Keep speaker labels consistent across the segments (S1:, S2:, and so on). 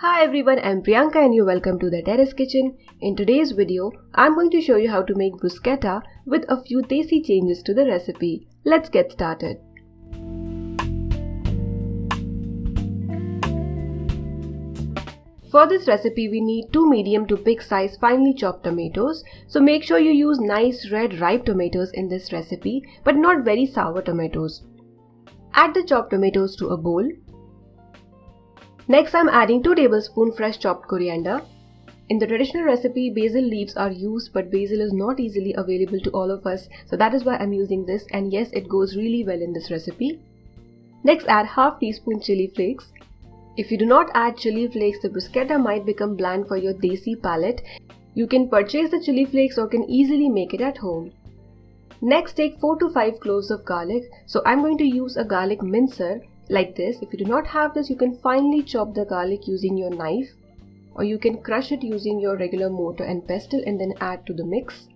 S1: Hi everyone, I'm Priyanka and you're welcome to the Terrace Kitchen. In today's video, I'm going to show you how to make bruschetta with a few Desi changes to the recipe. Let's get started. For this recipe, we need 2 medium to big size finely chopped tomatoes. So make sure you use nice red ripe tomatoes in this recipe, but not very sour tomatoes. Add the chopped tomatoes to a bowl. Next, I'm adding 2 tablespoons fresh chopped coriander. In the traditional recipe, basil leaves are used, but basil is not easily available to all of us, so that is why I'm using this, and yes, it goes really well in this recipe. Next, add half teaspoon chili flakes. If you do not add chili flakes, the bruschetta might become bland for your Desi palate. You can purchase the chili flakes or can easily make it at home. Next, take 4 to 5 cloves of garlic. So I'm going to use a garlic mincer like this. If you do not have this, you can finely chop the garlic using your knife, or you can crush it using your regular mortar and pestle and then add to the mix.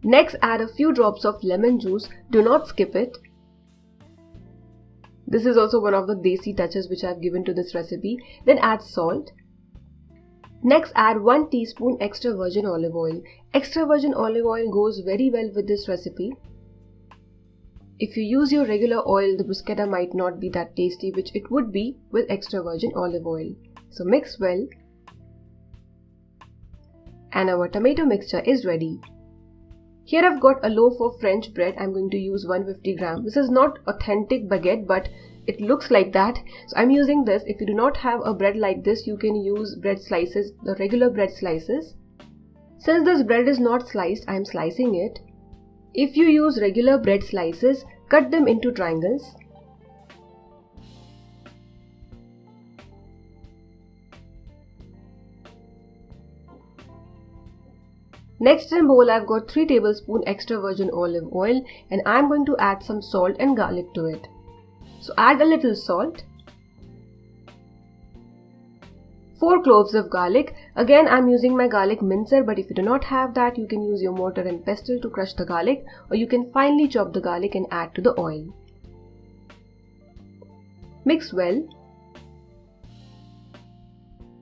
S1: Next, add a few drops of lemon juice. Do not skip it. This is also one of the Desi touches which I have given to this recipe. Then add salt. Next, add 1 teaspoon extra virgin olive oil. Extra virgin olive oil goes very well with this recipe. If you use your regular oil, the bruschetta might not be that tasty, which it would be with extra virgin olive oil. So mix well. And our tomato mixture is ready. Here I've got a loaf of French bread. I'm going to use 150 grams. This is not authentic baguette, but it looks like that. So I'm using this. If you do not have a bread like this, you can use bread slices, the regular bread slices. Since this bread is not sliced, I'm slicing it. If you use regular bread slices, cut them into triangles. Next in bowl, I've got 3 tablespoons extra virgin olive oil, and I'm going to add some salt and garlic to it. So add a little salt. 4 cloves of garlic. Again, I'm using my garlic mincer, but if you do not have that, you can use your mortar and pestle to crush the garlic, or you can finely chop the garlic and add to the oil. Mix well.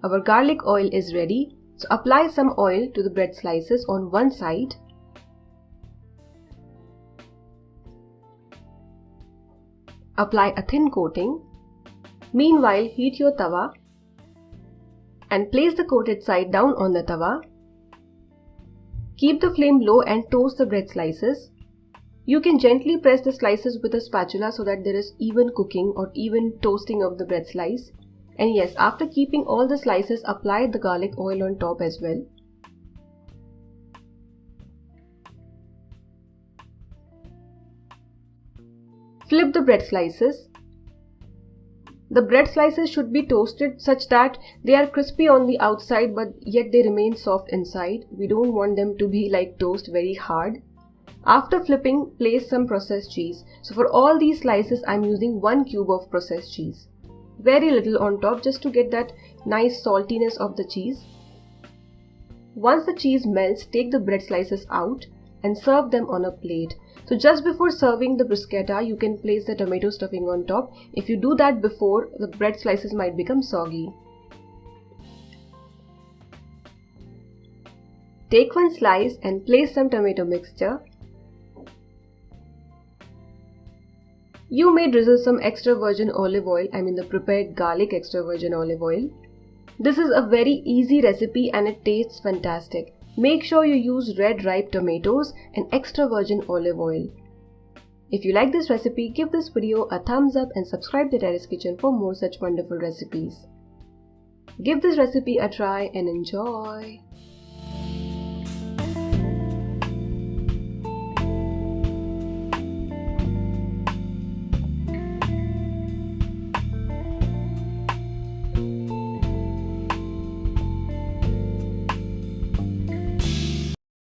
S1: Our garlic oil is ready. So apply some oil to the bread slices on one side. Apply a thin coating. Meanwhile, heat your tawa and place the coated side down on the tawa. Keep the flame low and toast the bread slices. You can gently press the slices with a spatula so that there is even cooking or even toasting of the bread slice. And yes, after keeping all the slices, apply the garlic oil on top as well. Flip the bread slices. The bread slices should be toasted such that they are crispy on the outside but yet they remain soft inside. We don't want them to be like toast, very hard. After flipping, place some processed cheese. So for all these slices, I'm using 1 cube of processed cheese. Very little on top just to get that nice saltiness of the cheese. Once the cheese melts, take the bread slices out and serve them on a plate. So just before serving the bruschetta, you can place the tomato stuffing on top. If you do that before, the bread slices might become soggy. Take 1 slice and place some tomato mixture. You may drizzle some extra virgin olive oil, the prepared garlic extra virgin olive oil. This is a very easy recipe and it tastes fantastic. Make sure you use red ripe tomatoes and extra virgin olive oil. If you like this recipe, give this video a thumbs up and subscribe to Terrace Kitchen for more such wonderful recipes. Give this recipe a try and enjoy.